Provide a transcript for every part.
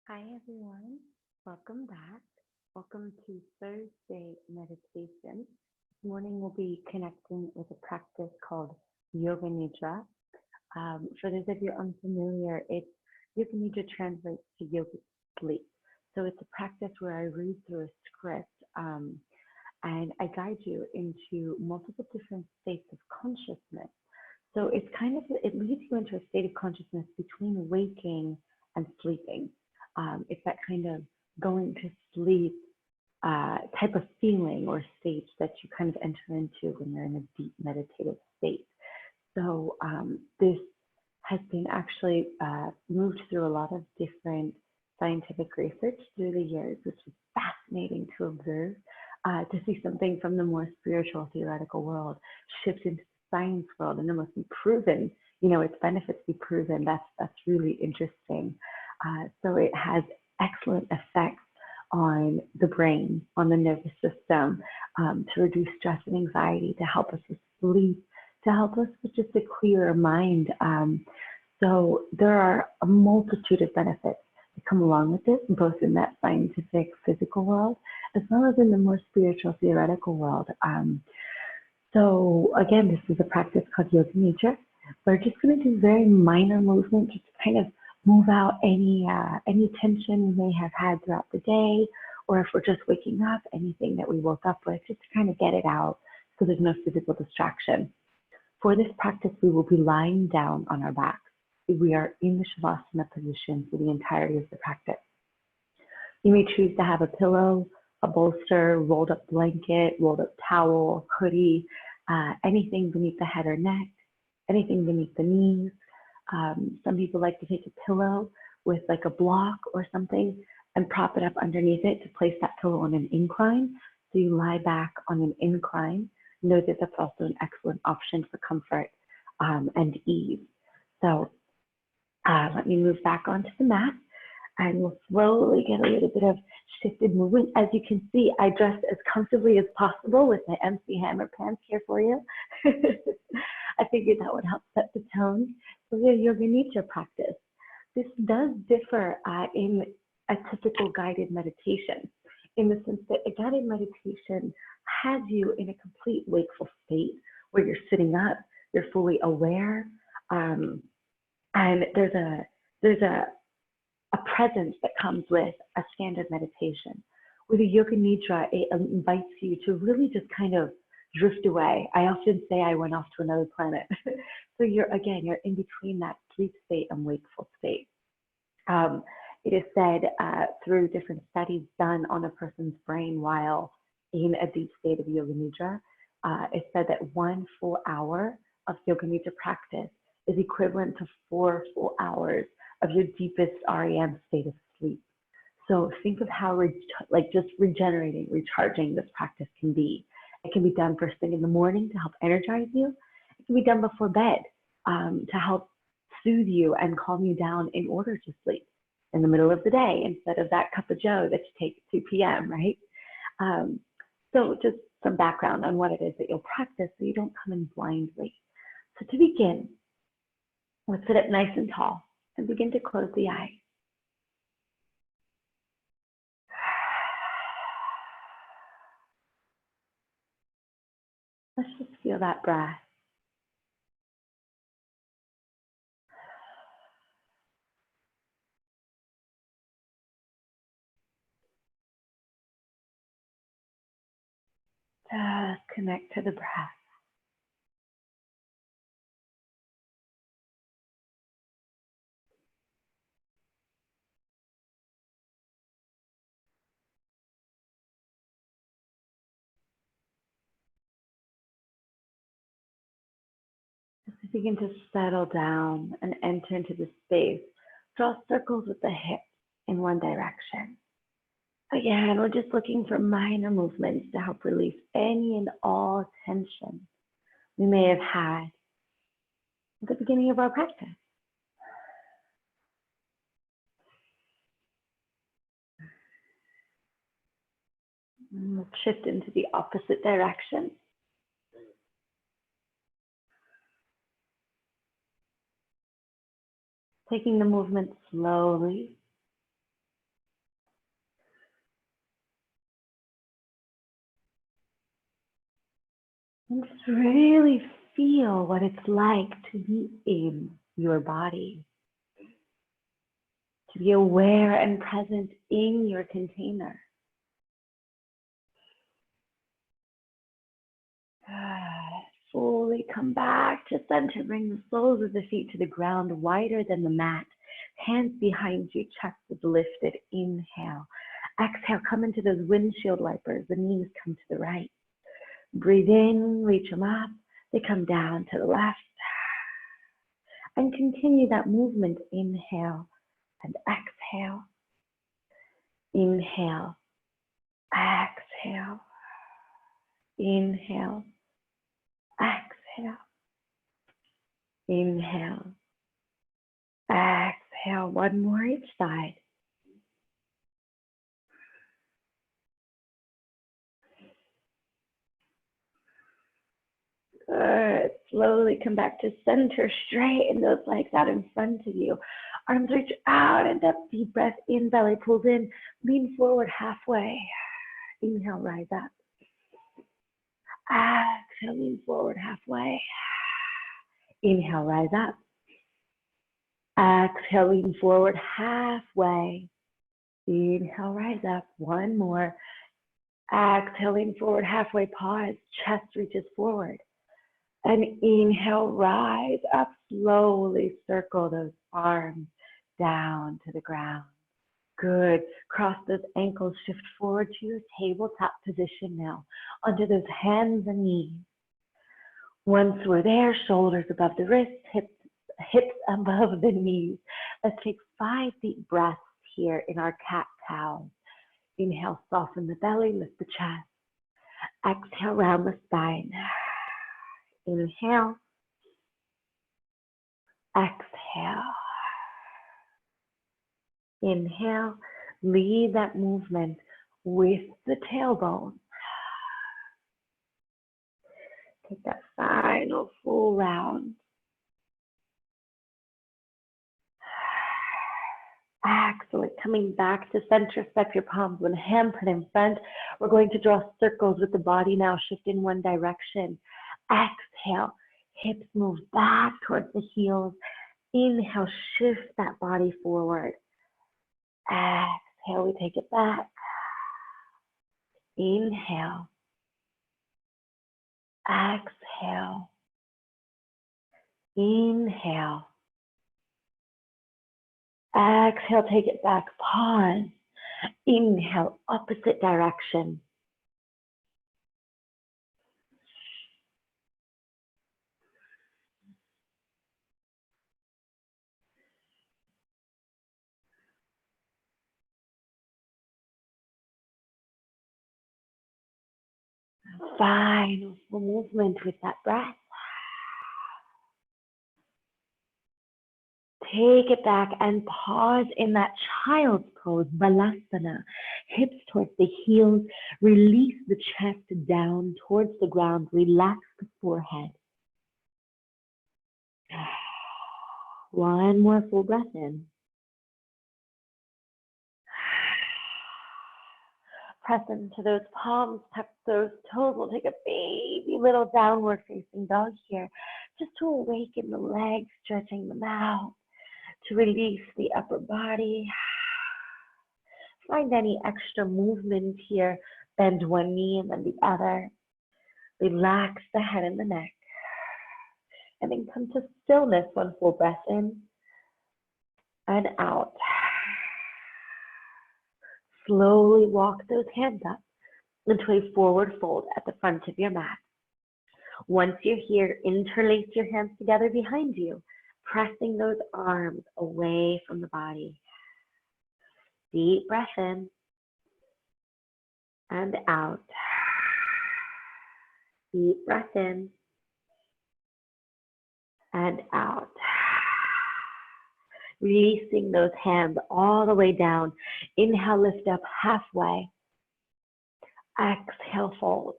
Hi, everyone. Welcome back. Welcome to Thursday meditation. This morning we'll be connecting with a practice called Yoga Nidra. For those of you unfamiliar, Yoga Nidra translates to yoga sleep. So it's a practice where I read through a script and I guide you into multiple different states of consciousness. So it leads you into a state of consciousness between waking and sleeping. It's that kind of going to sleep type of feeling or state that you kind of enter into when you're in a deep meditative state. So this has been actually moved through a lot of different scientific research through the years, which is fascinating to observe, to see something from the more spiritual theoretical world shift into the science world and almost be proven, its benefits be proven. That's really interesting. So it has excellent effects on the brain, on the nervous system, to reduce stress and anxiety, to help us with sleep, to help us with just a clearer mind. So there are a multitude of benefits that come along with this, both in that scientific, physical world, as well as in the more spiritual, theoretical world. So again, this is a practice called Yoga Nidra. We're just going to do very minor movements, just to kind of move out any tension we may have had throughout the day, or if we're just waking up, anything that we woke up with, just to kind of get it out so there's no physical distraction. For this practice, we will be lying down on our backs. We are in the Shavasana position for the entirety of the practice. You may choose to have a pillow, a bolster, rolled up blanket, rolled up towel, hoodie, anything beneath the head or neck, anything beneath the knees. Some people like to take a pillow with like a block or something and prop it up underneath it to place that pillow on an incline. So you lie back on an incline. Know that that's also an excellent option for comfort and ease. So let me move back onto the mat and we'll slowly get a little bit of shifted movement. As you can see, I dressed as comfortably as possible with my MC Hammer pants here for you. I figured that would help set the tone for the Yoga Nidra practice. This does differ in a typical guided meditation, in the sense that a guided meditation has you in a complete wakeful state where you're sitting up, you're fully aware, and there's a presence that comes with a standard meditation. With a Yoga Nidra, it invites you to really just kind of drift away. I often say I went off to another planet. So you're in between that sleep state and wakeful state. It is said through different studies done on a person's brain while in a deep state of Yoga Nidra, it's said that 1 full hour of Yoga Nidra practice is equivalent to 4 full hours of your deepest REM state of sleep. So think of how just regenerating, recharging this practice can be. It can be done first thing in the morning to help energize you. It can be done before bed to help soothe you and calm you down in order to sleep in the middle of the day instead of that cup of joe that you take at 2 p.m., right? So just some background on what it is that you'll practice so you don't come in blindly. So to begin, let's sit up nice and tall and begin to close the eyes. Let's just feel that breath. Just connect to the breath. Just begin to settle down and enter into the space. Draw circles with the hips in one direction. Again, we're just looking for minor movements to help release any and all tension we may have had at the beginning of our practice. And we'll shift into the opposite direction. Taking the movement slowly, And just really feel what it's like to be in your body, to be aware and present in your container. Fully come back to center. Bring the soles of the feet to the ground, wider than the mat. Hands behind you, chest is lifted. Inhale. Exhale, come into those windshield wipers. The knees come to the right. Breathe in, reach them up. They come down to the left. And continue that movement. Inhale and exhale. Inhale. Exhale. Inhale. Exhale. Inhale. Exhale. One more each side. Good. Slowly come back to center. Straighten those legs out in front of you. Arms reach out and up. Deep breath in. Belly pulls in. Lean forward halfway. Inhale, rise up. Exhale, lean forward halfway. Inhale, rise up. Exhale, lean forward halfway. Inhale, rise up. One more. Exhale, lean forward halfway. Pause. Chest reaches forward. And inhale, rise up. Slowly circle those arms down to the ground. Good. Cross those ankles. Shift forward to your tabletop position now. Onto those hands and knees. Once we're there, shoulders above the wrists, hips above the knees. Let's take 5 deep breaths here in our cat-cow. Inhale, soften the belly, lift the chest. Exhale, round the spine. Inhale. Exhale. Inhale. Lead that movement with the tailbone. Take that final full round. Excellent. Coming back to center, step your palms one hand, put in front. We're going to draw circles with the body now, shift in one direction. Exhale, hips move back towards the heels. Inhale, shift that body forward. Exhale, we take it back. Inhale. Exhale. Inhale. Exhale, take it back. Pause. Inhale, opposite direction. Final movement with that breath. Take it back and pause in that child's pose, Balasana. Hips towards the heels. Release the chest down towards the ground. Relax the forehead. One more full breath in. Press into those palms, tuck those toes. We'll take a baby little downward facing dog here, just to awaken the legs, stretching them out, to release the upper body. Find any extra movement here. Bend one knee and then the other. Relax the head and the neck. And then come to stillness, one full breath in and out. Slowly walk those hands up into a forward fold at the front of your mat. Once you're here, interlace your hands together behind you, pressing those arms away from the body. Deep breath in and out. Deep breath in and out. Releasing those hands all the way down. Inhale, lift up halfway. Exhale, fold.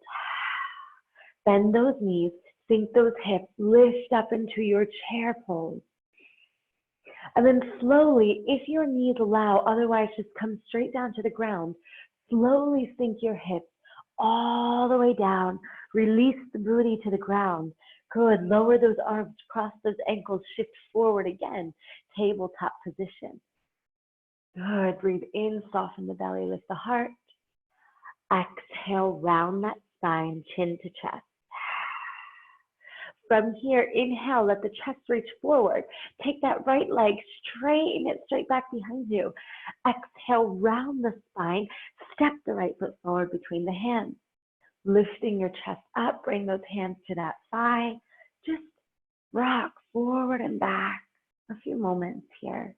Bend those knees, sink those hips, lift up into your chair pose. And then slowly, if your knees allow, otherwise just come straight down to the ground. Slowly sink your hips all the way down. Release the booty to the ground. Good. Lower those arms, cross those ankles, shift forward again. Tabletop position. Good. Breathe in, soften the belly, lift the heart. Exhale, round that spine, chin to chest. From here, inhale, let the chest reach forward. Take that right leg, straighten it straight back behind you. Exhale, round the spine, step the right foot forward between the hands. Lifting your chest up, bring those hands to that thigh. Just rock forward and back. A few moments here.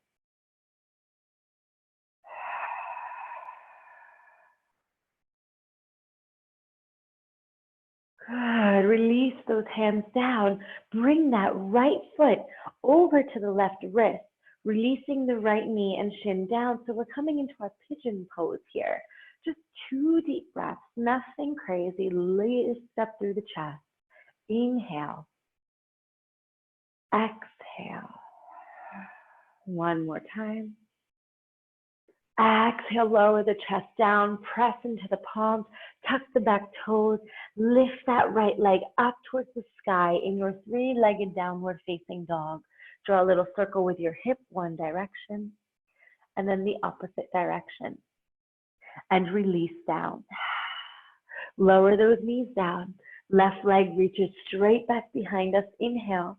Good. Release those hands down. Bring that right foot over to the left wrist, releasing the right knee and shin down. So we're coming into our pigeon pose here. Just 2 deep breaths, nothing crazy. Lift up through the chest. Inhale. Exhale. One more time. Exhale, lower the chest down, press into the palms, tuck the back toes, lift that right leg up towards the sky in your 3-legged downward facing dog. Draw a little circle with your hip, one direction, and then the opposite direction. And release down. Lower those knees down. Left leg reaches straight back behind us. Inhale,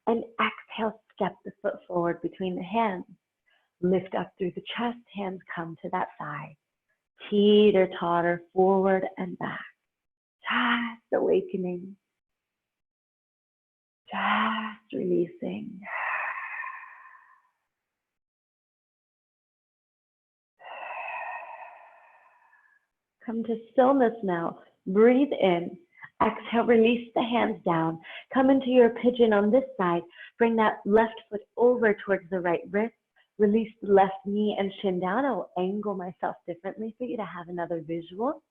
and exhale, step the foot forward between the hands. Lift up through the chest, hands come to that thigh. Teeter totter forward and back. Just awakening. Just releasing. Come to stillness now. Breathe in. Exhale, release the hands down. Come into your pigeon on this side. Bring that left foot over towards the right wrist. Release the left knee and shin down. I'll angle myself differently for you to have another visual.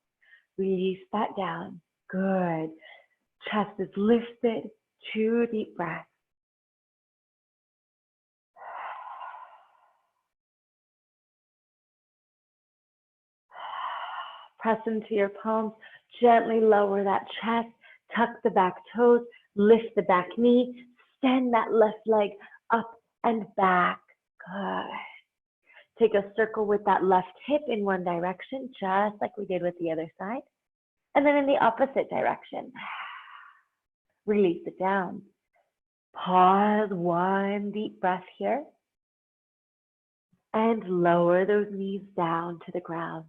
Release that down. Good. Chest is lifted. 2 deep breaths. Press into your palms. Gently lower that chest. Tuck the back toes. Lift the back knee. Extend that left leg up and back. Good. Take a circle with that left hip in one direction, just like we did with the other side. And then in the opposite direction. Release it down. Pause, 1 deep breath here. And lower those knees down to the ground.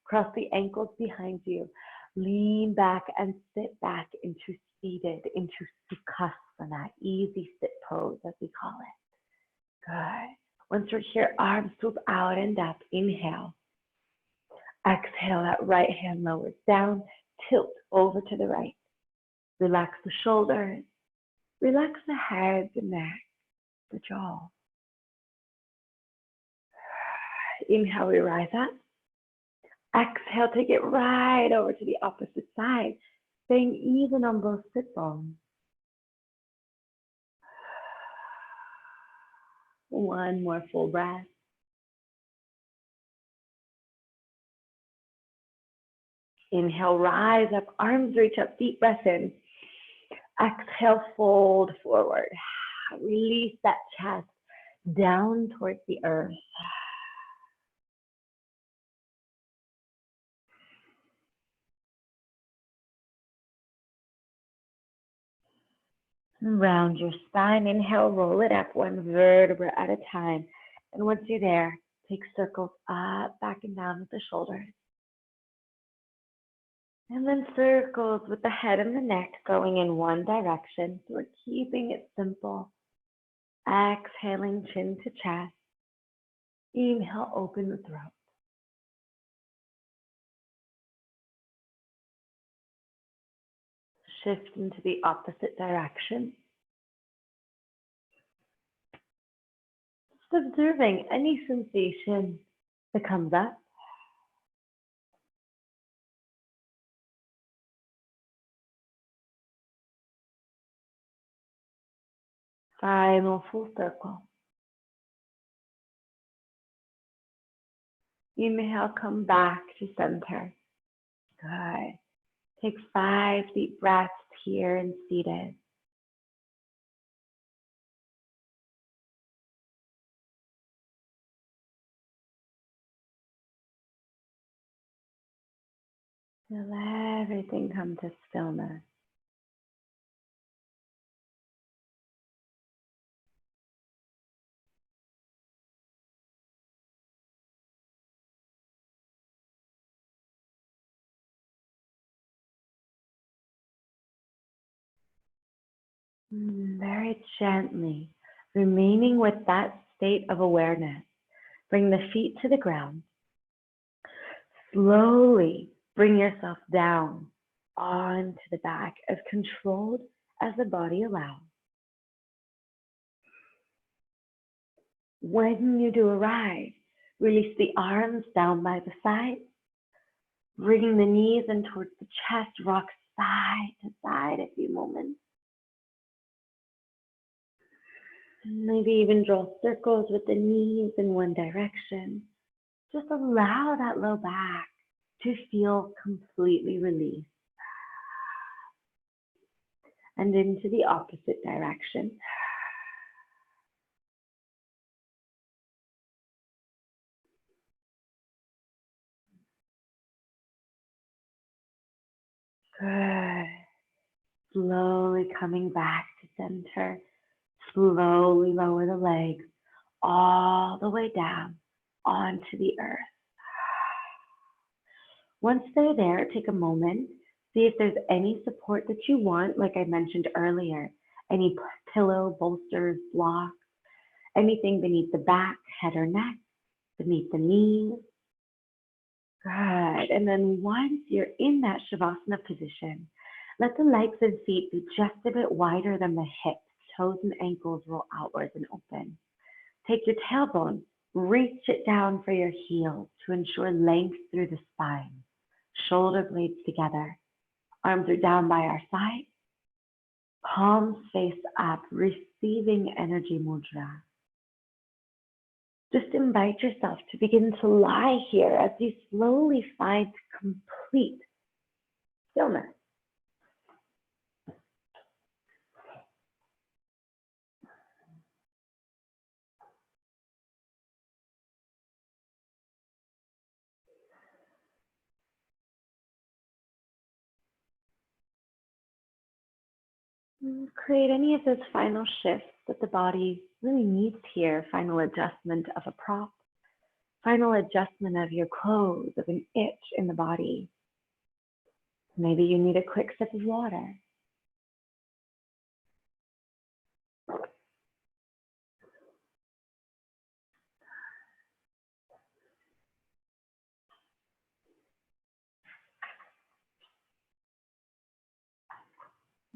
Cross the ankles behind you. Lean back and sit back into seated, into Sukhasana, easy sit pose as we call it. Good. Once you're here, arms swoop out and up. Inhale. Exhale, that right hand lowers down. Tilt over to the right. Relax the shoulders. Relax the head, the neck, the jaw. Inhale, we rise up. Exhale, take it right over to the opposite side. Staying even on both sit bones. One more full breath. Inhale, rise up, arms reach up, deep breath in. Exhale, fold forward. Release that chest down towards the earth. Round your spine. Inhale, roll it up 1 vertebra at a time. And once you're there, take circles up, back and down with the shoulders. And then circles with the head and the neck going in one direction. So we're keeping it simple. Exhaling, chin to chest. Inhale, open the throat. Shift into the opposite direction. Just observing any sensation that comes up. Final full circle. Inhale, come back to center. Good. Take 5 deep breaths here and seated. Feel everything come to stillness. Very gently, remaining with that state of awareness, bring the feet to the ground. Slowly bring yourself down onto the back, as controlled as the body allows. When you do arrive, release the arms down by the sides, bringing the knees in towards the chest, rock side to side a few moments. Maybe even draw circles with the knees in one direction. Just allow that low back to feel completely released. And into the opposite direction. Good. Slowly coming back to center. Slowly lower the legs all the way down onto the earth. Once they're there, take a moment. See if there's any support that you want, like I mentioned earlier. Any pillow, bolsters, blocks, anything beneath the back, head or neck, beneath the knees. Good. And then once you're in that Shavasana position, let the legs and feet be just a bit wider than the hips. Toes and ankles roll outwards and open. Take your tailbone, reach it down for your heels to ensure length through the spine. Shoulder blades together. Arms are down by our side. Palms face up, receiving energy mudra. Just invite yourself to begin to lie here as you slowly find complete stillness. Create any of those final shifts that the body really needs here. Final adjustment of a prop, final adjustment of your clothes, of an itch in the body. Maybe you need a quick sip of water.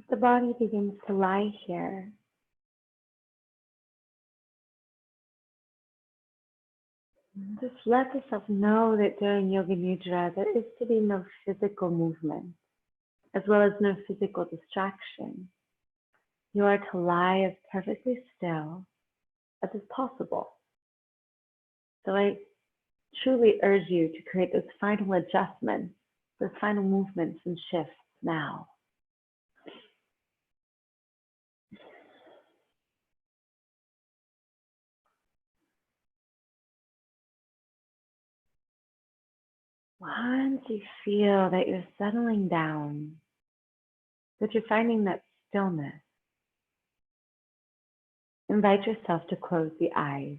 The body begins to lie here. Just let yourself know that during Yoga Nidra, there is to be no physical movement, as well as no physical distraction. You are to lie as perfectly still as is possible. So I truly urge you to create those final adjustments, those final movements and shifts now. Once you feel that you're settling down, that you're finding that stillness, invite yourself to close the eyes.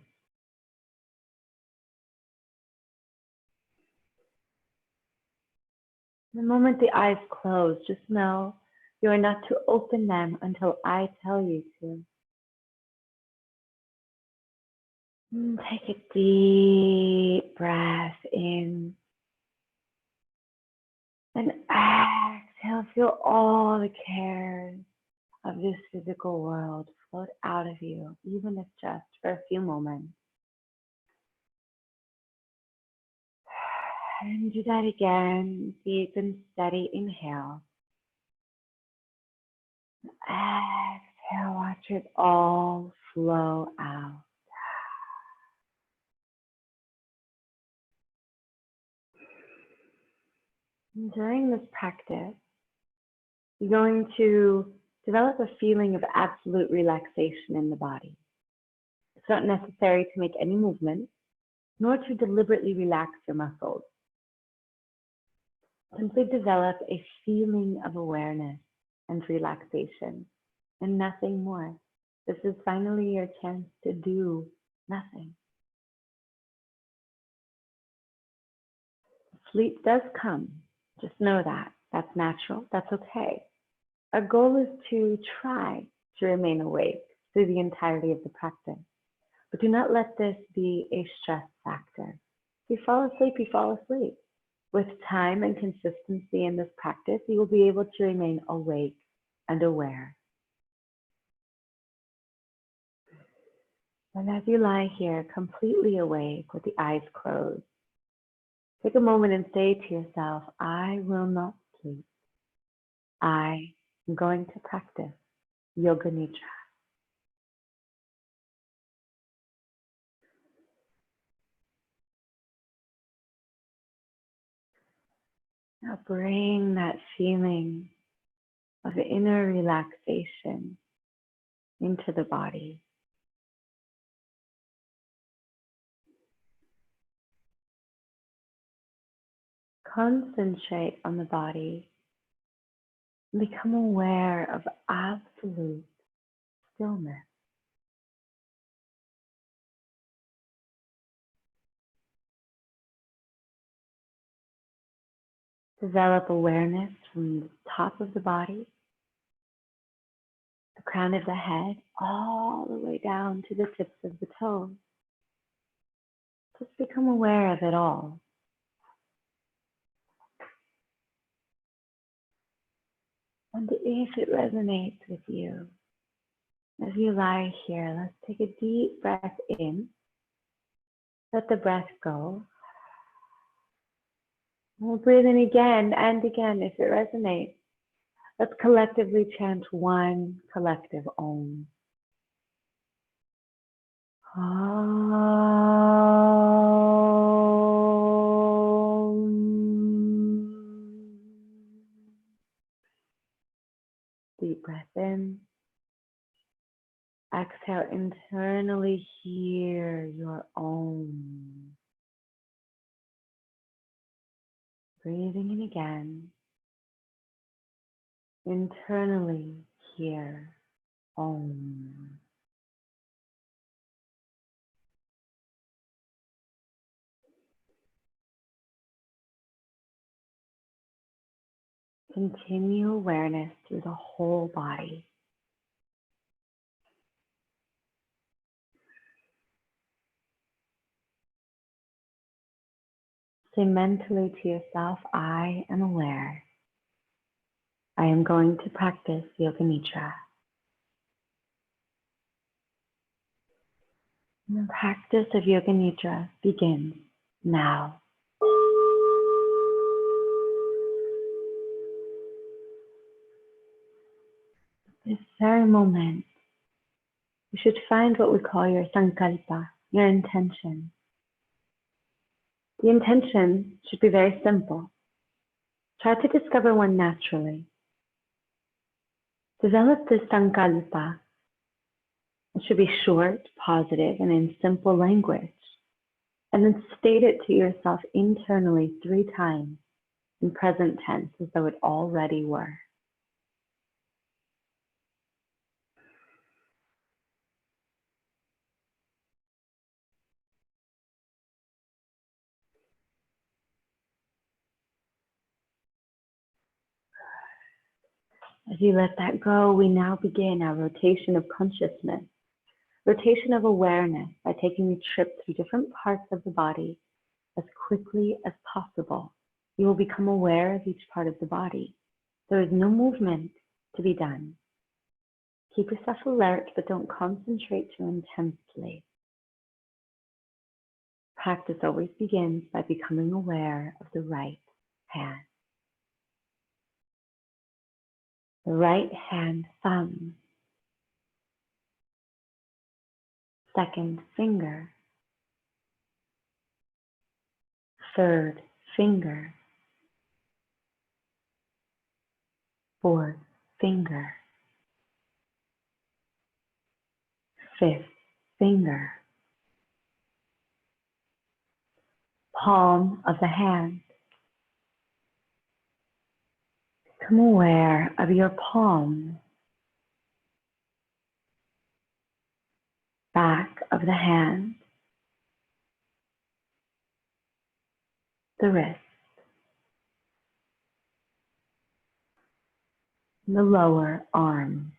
The moment the eyes close, just know you are not to open them until I tell you to. Take a deep breath in and exhale. Feel all the cares of this physical world float out of you, even if just for a few moments. And do that again. Deep and steady inhale. Exhale, watch it all flow out. And during this practice, You're going to develop a feeling of absolute relaxation in the body. It's not necessary to make any movement, nor to deliberately relax your muscles. Simply develop a feeling of awareness and relaxation, and nothing more. This is finally your chance to do nothing. Sleep does come. Just know that. That's natural. That's okay. Our goal is to try to remain awake through the entirety of the practice. But do not let this be a stress factor. If you fall asleep, you fall asleep. With time and consistency in this practice, you will be able to remain awake and aware. And as you lie here completely awake with the eyes closed, take a moment and say to yourself, I will not sleep. I am going to practice Yoga Nidra. Now bring that feeling of inner relaxation into the body. Concentrate on the body and become aware of absolute stillness. Develop awareness from the top of the body, the crown of the head, all the way down to the tips of the toes. Just become aware of it all. And if it resonates with you, as you lie here, let's take a deep breath in. Let the breath go. We'll breathe in again and again if it resonates. Let's collectively chant one collective Om. Deep breath in. Exhale, internally hear your Om. Breathing in again. Internally hear Om. Continue awareness through the whole body. Say mentally to yourself, I am aware. I am going to practice Yoga Nidra. And the practice of Yoga Nidra begins now. This very moment, you should find what we call your sankalpa, your intention. The intention should be very simple. Try to discover one naturally. Develop this sankalpa. It should be short, positive, and in simple language. And then state it to yourself internally 3 times in present tense as though it already were. As you let that go, we now begin our rotation of consciousness, rotation of awareness by taking a trip through different parts of the body as quickly as possible. You will become aware of each part of the body. There is no movement to be done. Keep yourself alert, but don't concentrate too intensely. Practice always begins by becoming aware of the right hand. The right hand thumb, second finger, third finger, fourth finger, fifth finger, palm of the hand. Become aware of your palm, back of the hand, the wrist, the lower arm,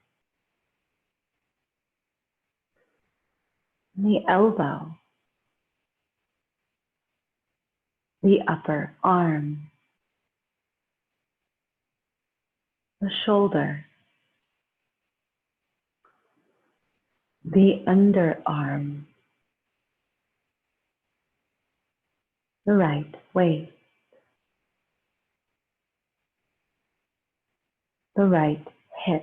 the elbow, the upper arm, the shoulder, the underarm, the right waist, the right hip,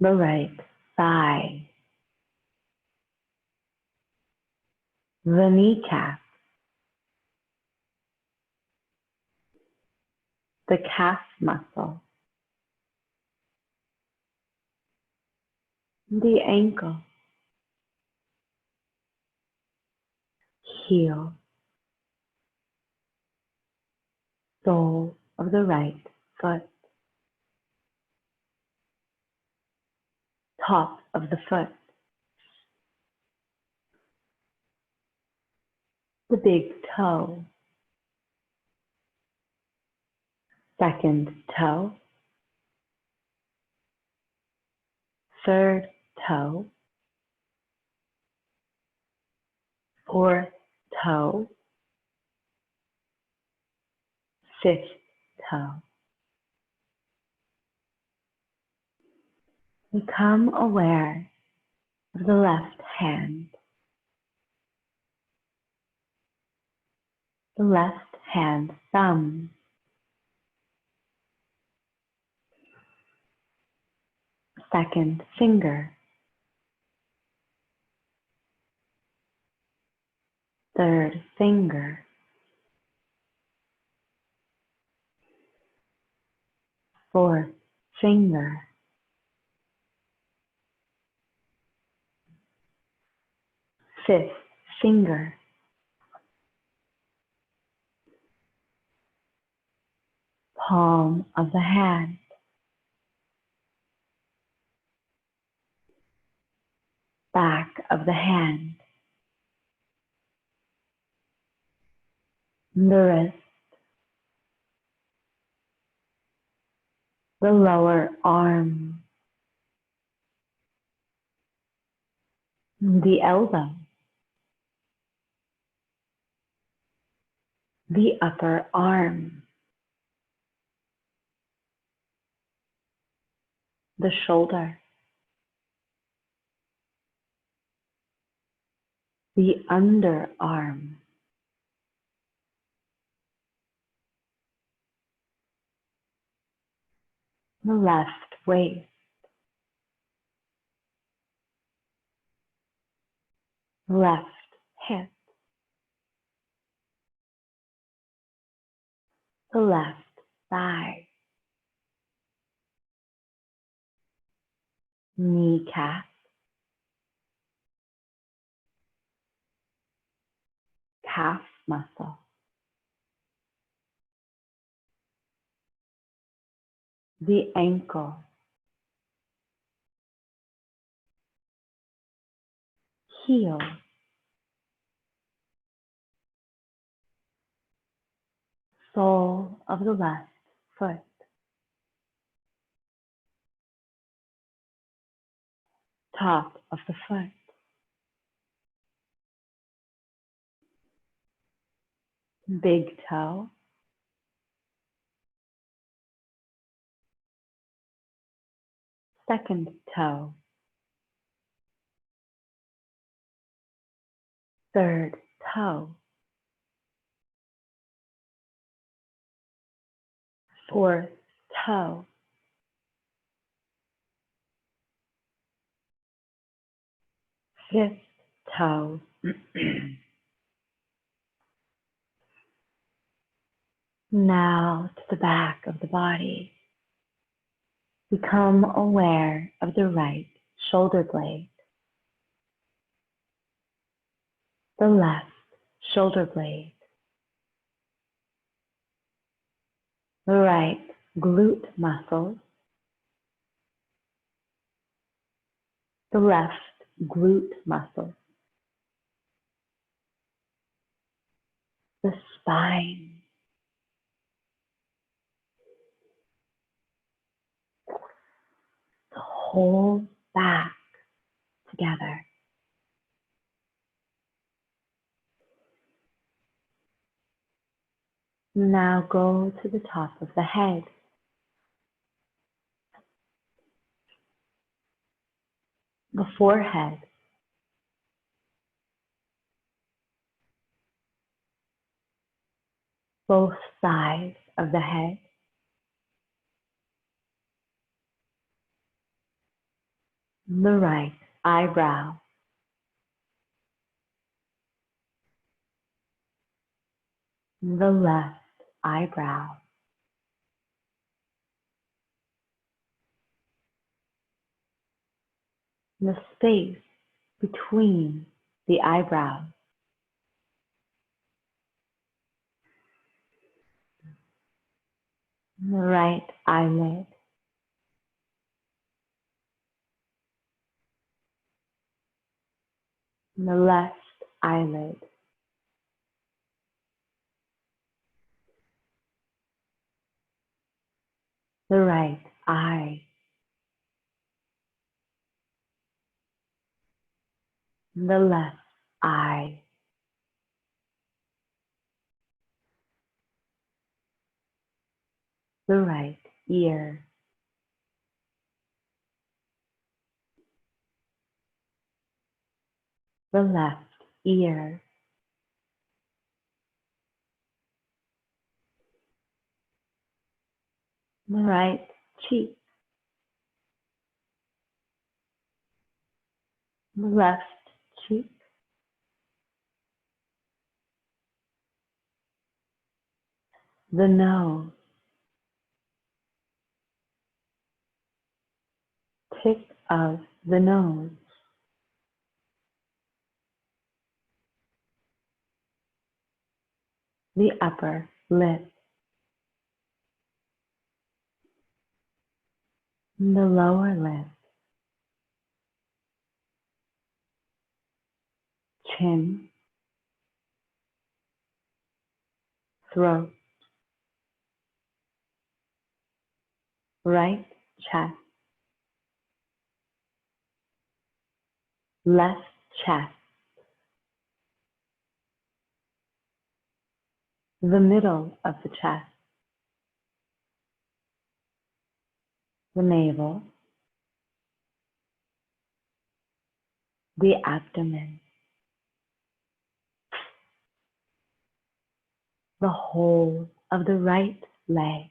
the right thigh, the kneecap, the calf muscle, the ankle, heel, sole of the right foot, top of the foot, the big toe, second toe, third toe, fourth toe, fifth toe. Become aware of the left hand, the left hand thumb, second finger, third finger, fourth finger, fifth finger, palm of the hand, back of the hand, the wrist, the lower arm, the elbow, the upper arm, the shoulder, the underarm, the left waist, left hip, the left thigh, kneecap, calf muscle, the ankle, heel, sole of the left foot, top of the foot, big toe, second toe, third toe, fourth toe, fifth toe, Now to the back of the body. Become aware of the right shoulder blade, the left shoulder blade, the right glute muscles, the left glute muscle, the spine, the whole back together. Now go to the top of the head, the forehead, both sides of the head, the right eyebrow, the left eyebrow, the space between the eyebrows, the right eyelid, the left eyelid, the right eye, the left eye, the right ear, the left ear, the right cheek, the left cheek, the nose, tip of the nose, the upper lip, the lower lip, chin, throat, right chest, left chest, the middle of the chest, the navel, the abdomen, the whole of the right leg,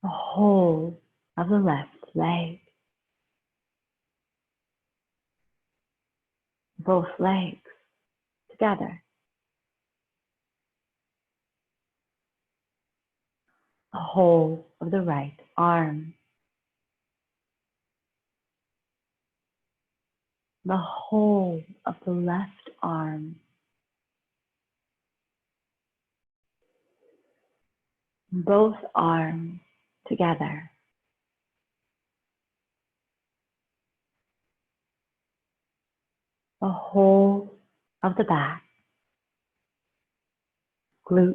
the whole of the left leg, both legs together, the whole of the right arm, the whole of the left arm, both arms together, the whole of the back, glute,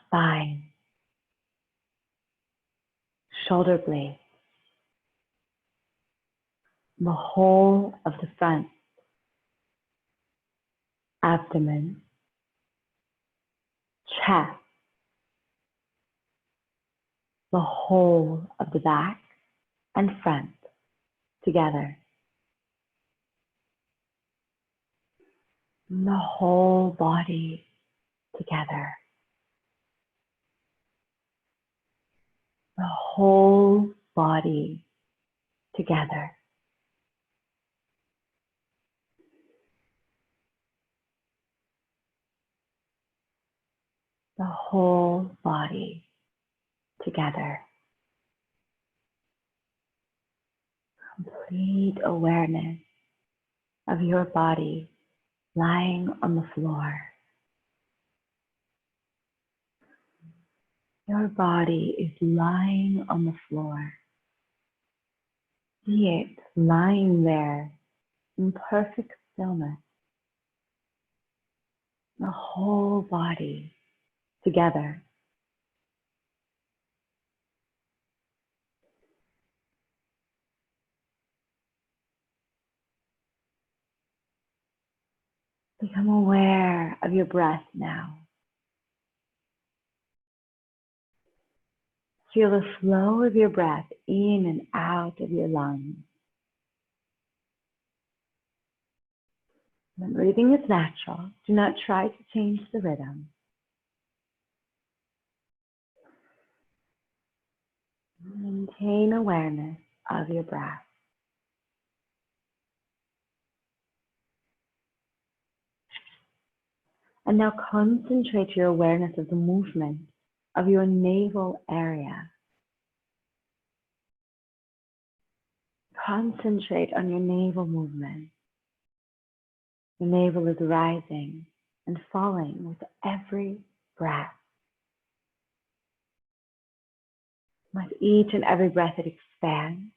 spine, shoulder blade, the whole of the front, abdomen, chest, the whole of the back and front together, the whole body together, the whole body together, the whole body together. Complete awareness of your body lying on the floor. Your body is lying on the floor. See it lying there in perfect stillness. The whole body together. Become aware of your breath now. Feel the flow of your breath in and out of your lungs. When breathing is natural, do not try to change the rhythm. Maintain awareness of your breath. And now concentrate your awareness of the movement of your navel area. Concentrate on your navel movement. The navel is rising and falling with every breath. With each and every breath, it expands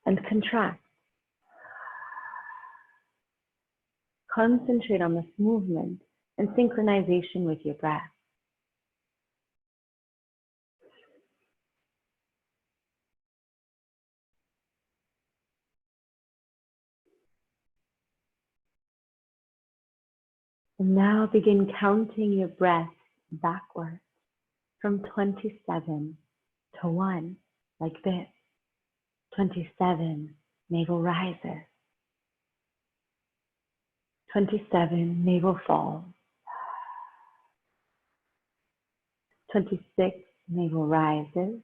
and contracts. Concentrate on this movement and synchronization with your breath. And now begin counting your breath backwards from 27 to 1, like this. 27, navel rises. 27, navel falls. 26, navel rises.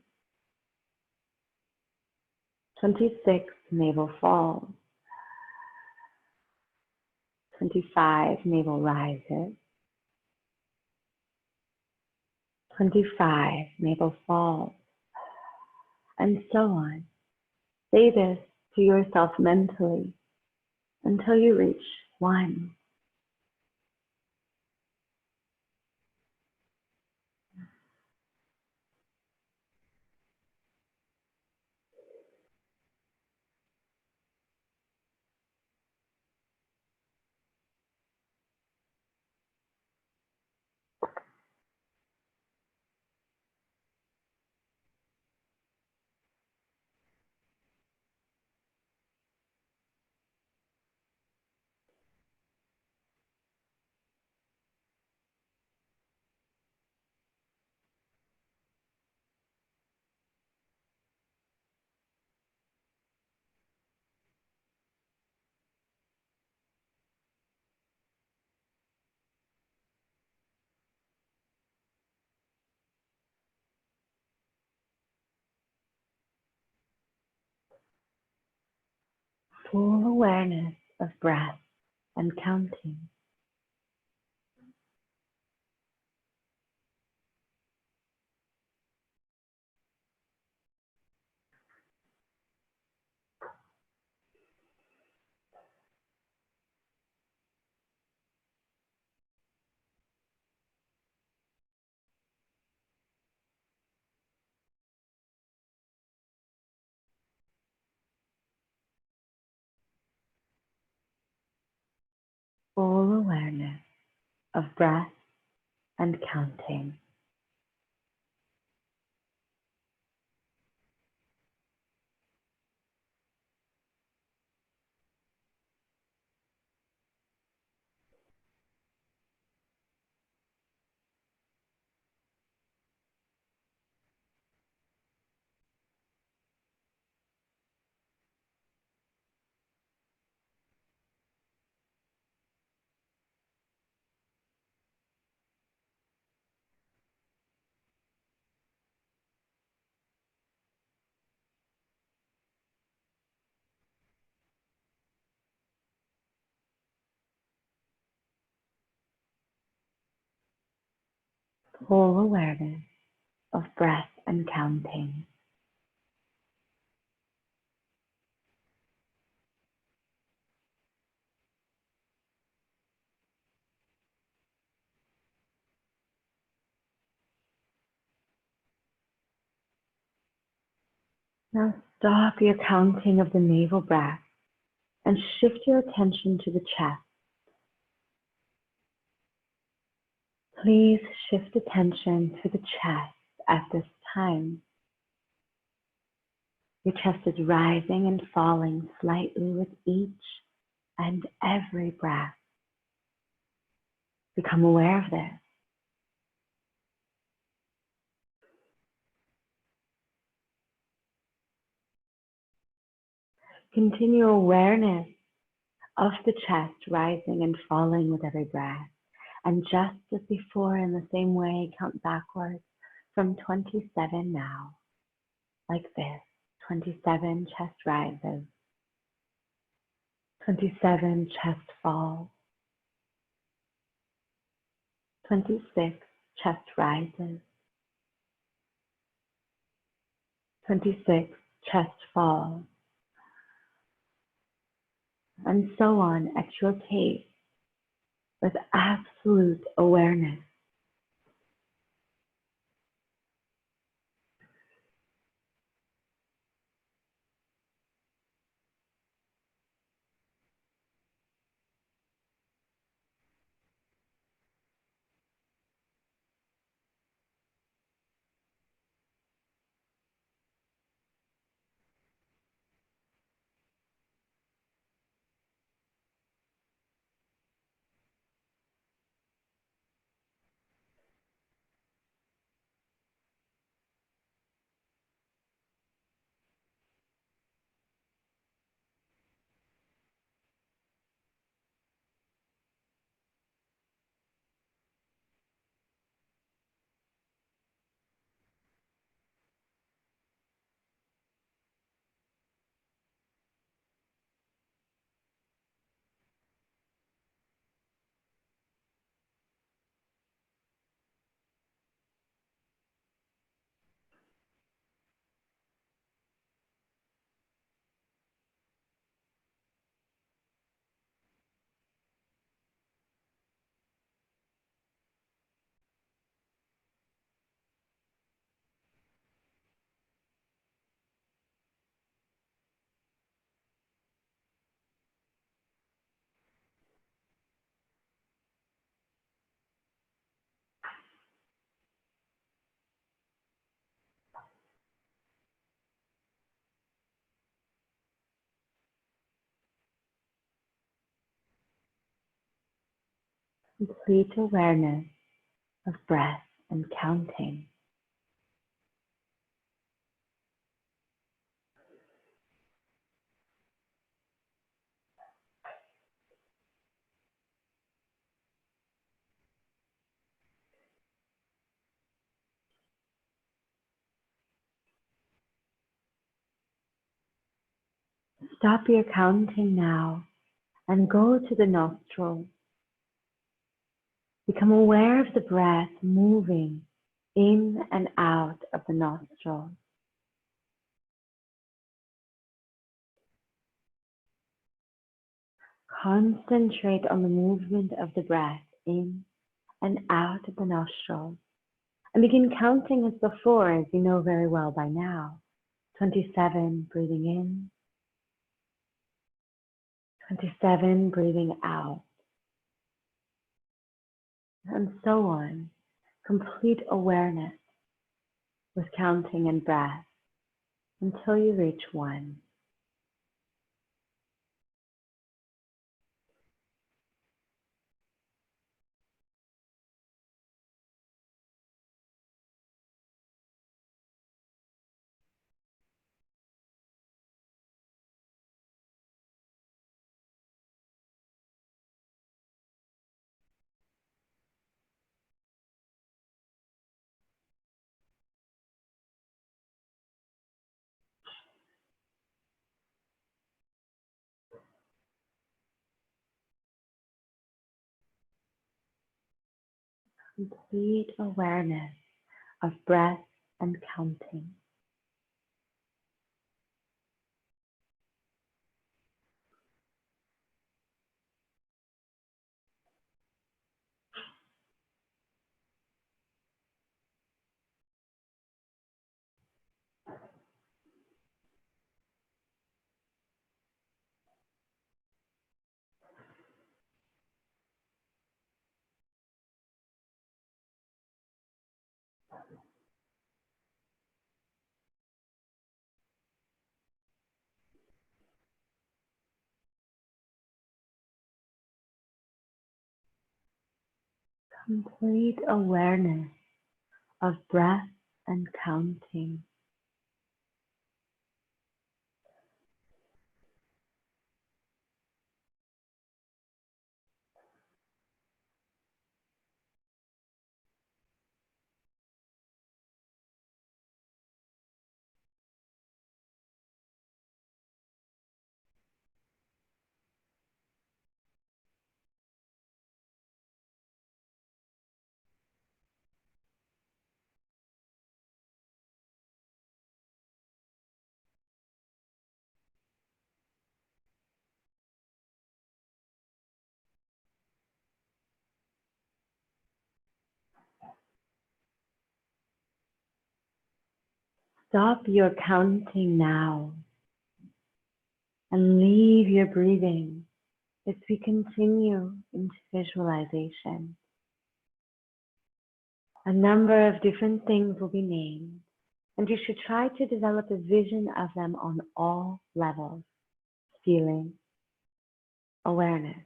26, navel falls. 25, navel rises. 25, navel falls. And so on. Say this to yourself mentally until you reach 1. Full awareness of breath and counting. Full awareness of breath and counting. Whole awareness of breath and counting. Now stop your counting of the navel breath and shift your attention to the chest. Please shift attention to the chest at this time. Your chest is rising and falling slightly with each and every breath. Become aware of this. Continue awareness of the chest rising and falling with every breath. And just as before, in the same way, count backwards from 27 now, like this. 27, chest rises. 27, chest falls. 26, chest rises. 26, chest falls. And so on at your pace with absolute awareness. Complete awareness of breath and counting. Stop your counting now and go to the nostrils. Become aware of the breath moving in and out of the nostrils. Concentrate on the movement of the breath in and out of the nostrils. And begin counting as before, as you know very well by now. 27, breathing in. 27, breathing out. And so on. Complete awareness with counting and breath until you reach 1. Complete awareness of breath and counting. Complete awareness of breath and counting. Stop your counting now and leave your breathing as we continue into visualization. A number of different things will be named, and you should try to develop a vision of them on all levels: feeling, awareness,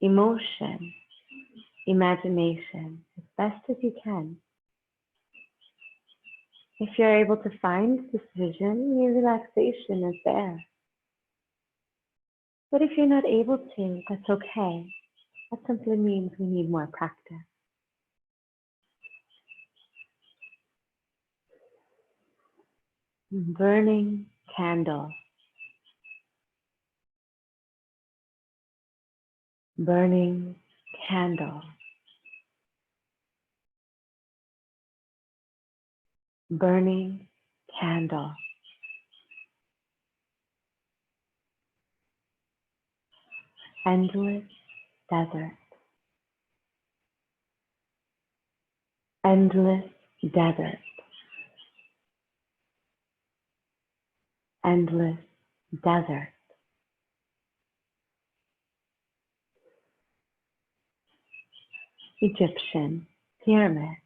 emotion, imagination, as best as you can. If you're able to find this vision, your relaxation is there. But if you're not able to, that's okay. That simply means we need more practice. Burning candle. Burning candle. Burning candle. Endless desert. Endless desert. Endless desert. Egyptian pyramid.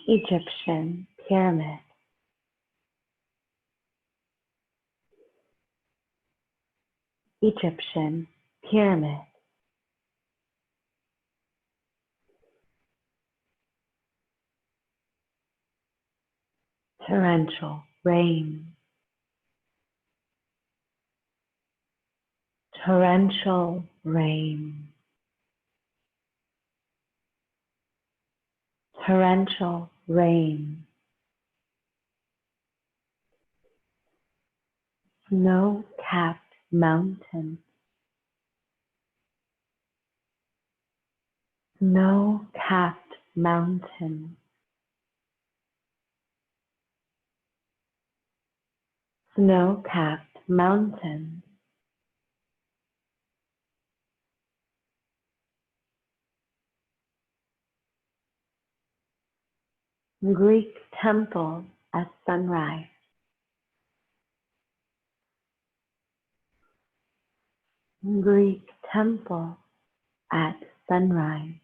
Egyptian pyramid. Egyptian pyramid. Torrential rain. Torrential rain. Torrential rain. Snow-capped mountain. Snow-capped mountain. Snow-capped mountain. Greek temple at sunrise. Greek temple at sunrise.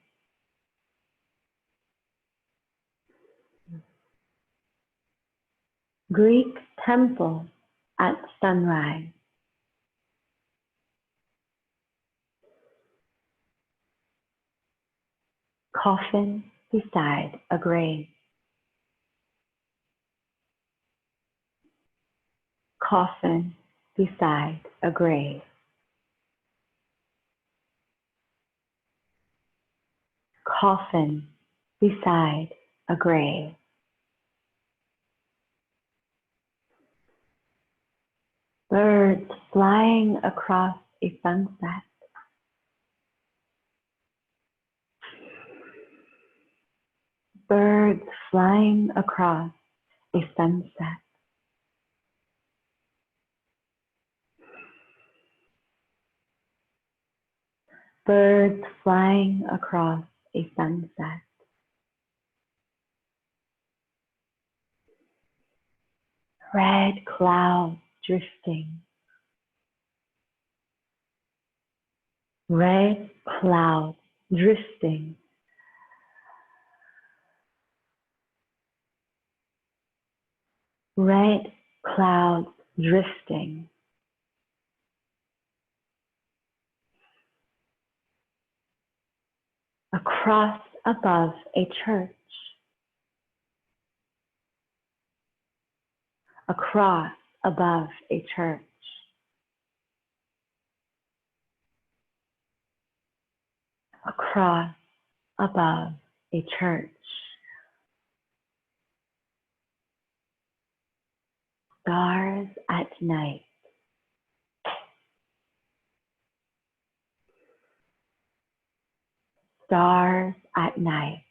Greek temple at sunrise. Coffin beside a grave. Coffin beside a grave. Coffin beside a grave. Birds flying across a sunset. Birds flying across a sunset. Birds flying across a sunset. Red clouds drifting. Red clouds drifting. Red clouds drifting. Across above a church. Across above a church. Across above a church. Stars at night. Stars at night.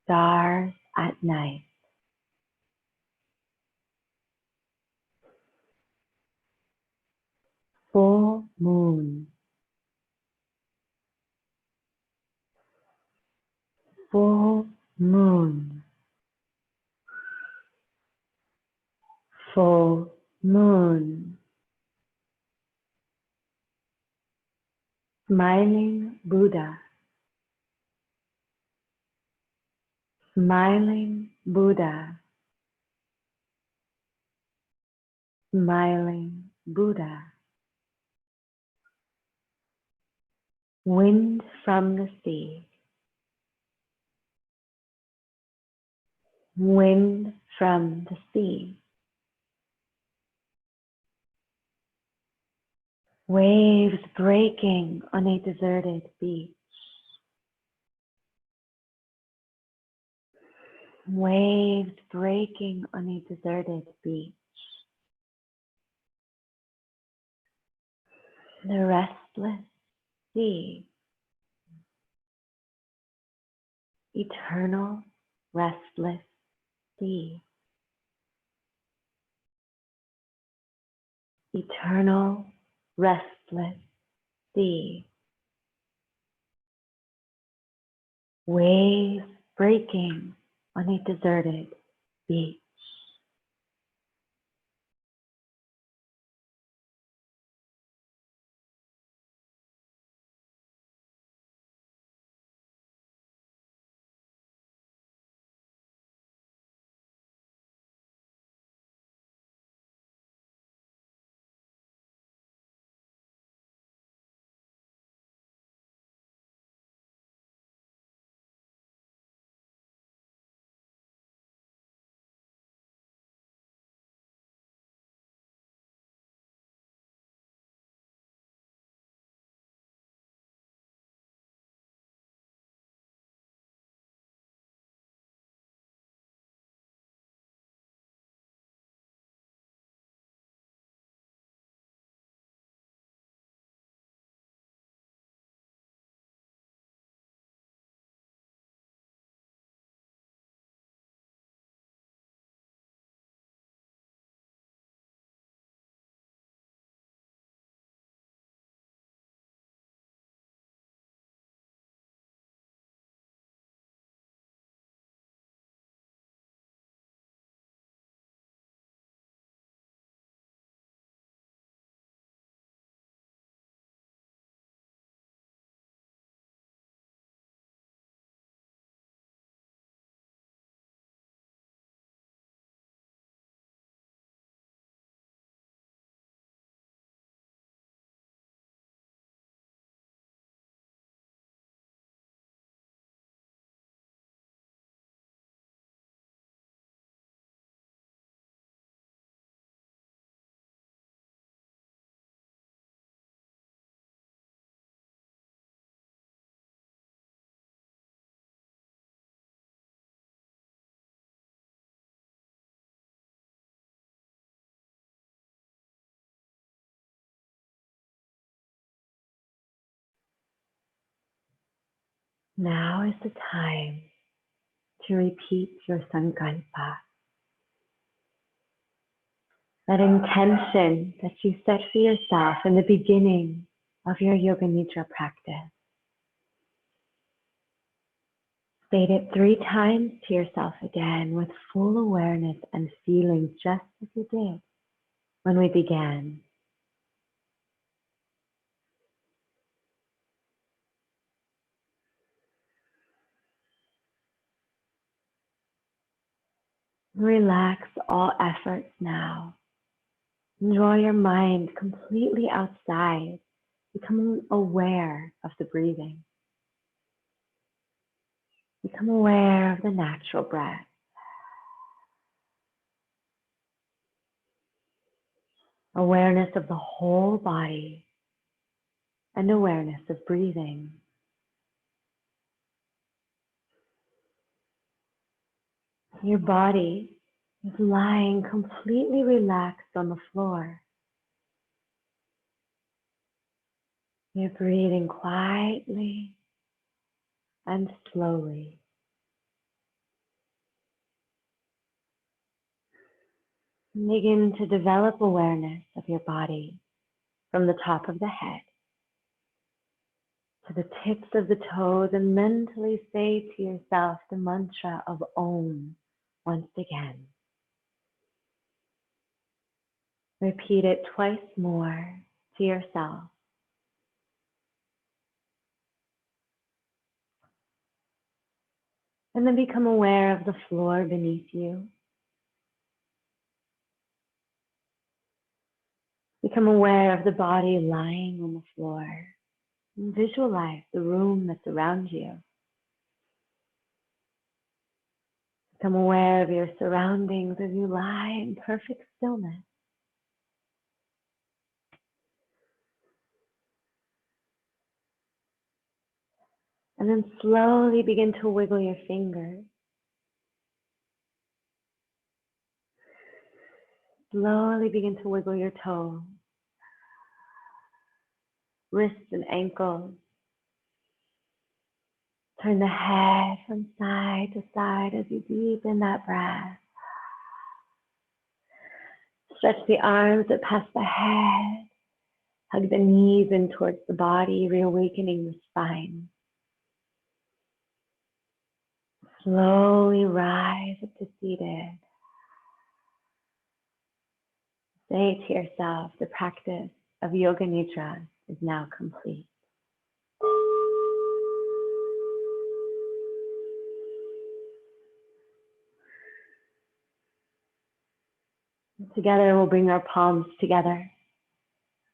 Stars at night. Full moon. Full moon. Full moon. Smiling Buddha. Smiling Buddha. Smiling Buddha. Wind from the sea. Wind from the sea. Waves breaking on a deserted beach. Waves breaking on a deserted beach. The restless sea. Eternal restless sea. Eternal restless sea. Waves breaking on a deserted beach. Now is the time to repeat your sankalpa, that intention that you set for yourself in the beginning of your Yoga Nidra practice. State it 3 times to yourself again with full awareness and feeling, just as you did when we began. Relax all efforts now. Draw your mind completely outside, becoming aware of the breathing. Become aware of the natural breath. Awareness of the whole body and awareness of breathing. Your body is lying completely relaxed on the floor. You're breathing quietly and slowly. Begin to develop awareness of your body from the top of the head to the tips of the toes, and mentally say to yourself the mantra of Om once again. Repeat it twice more to yourself. And then become aware of the floor beneath you. Become aware of the body lying on the floor. And visualize the room that's around you. Become aware of your surroundings as you lie in perfect stillness. And then slowly begin to wiggle your fingers. Slowly begin to wiggle your toes, wrists and ankles. Turn the head from side to side as you deepen that breath. Stretch the arms that pass the head. Hug the knees in towards the body, reawakening the spine. Slowly rise up to seated. Say to yourself, the practice of Yoga Nidra is now complete. Together, we'll bring our palms together.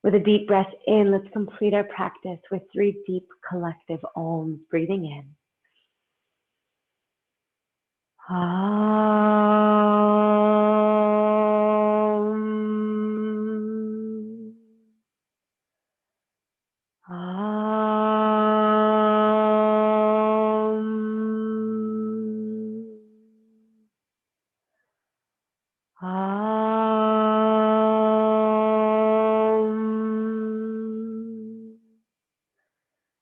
With a deep breath in, let's complete our practice with 3 deep collective Oms. Breathing in.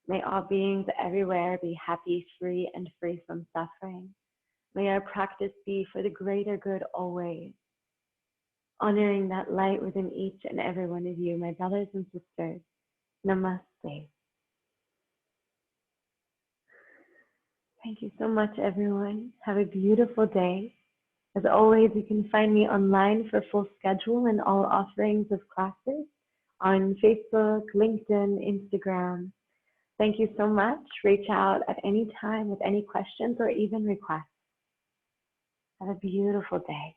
May all beings everywhere be happy, free, and free from suffering. May our practice be for the greater good always, honoring that light within each and every one of you, my brothers and sisters. Namaste. Thank you so much, everyone. Have a beautiful day. As always, you can find me online for full schedule and all offerings of classes on Facebook, LinkedIn, Instagram. Thank you so much. Reach out at any time with any questions or even requests. Have a beautiful day.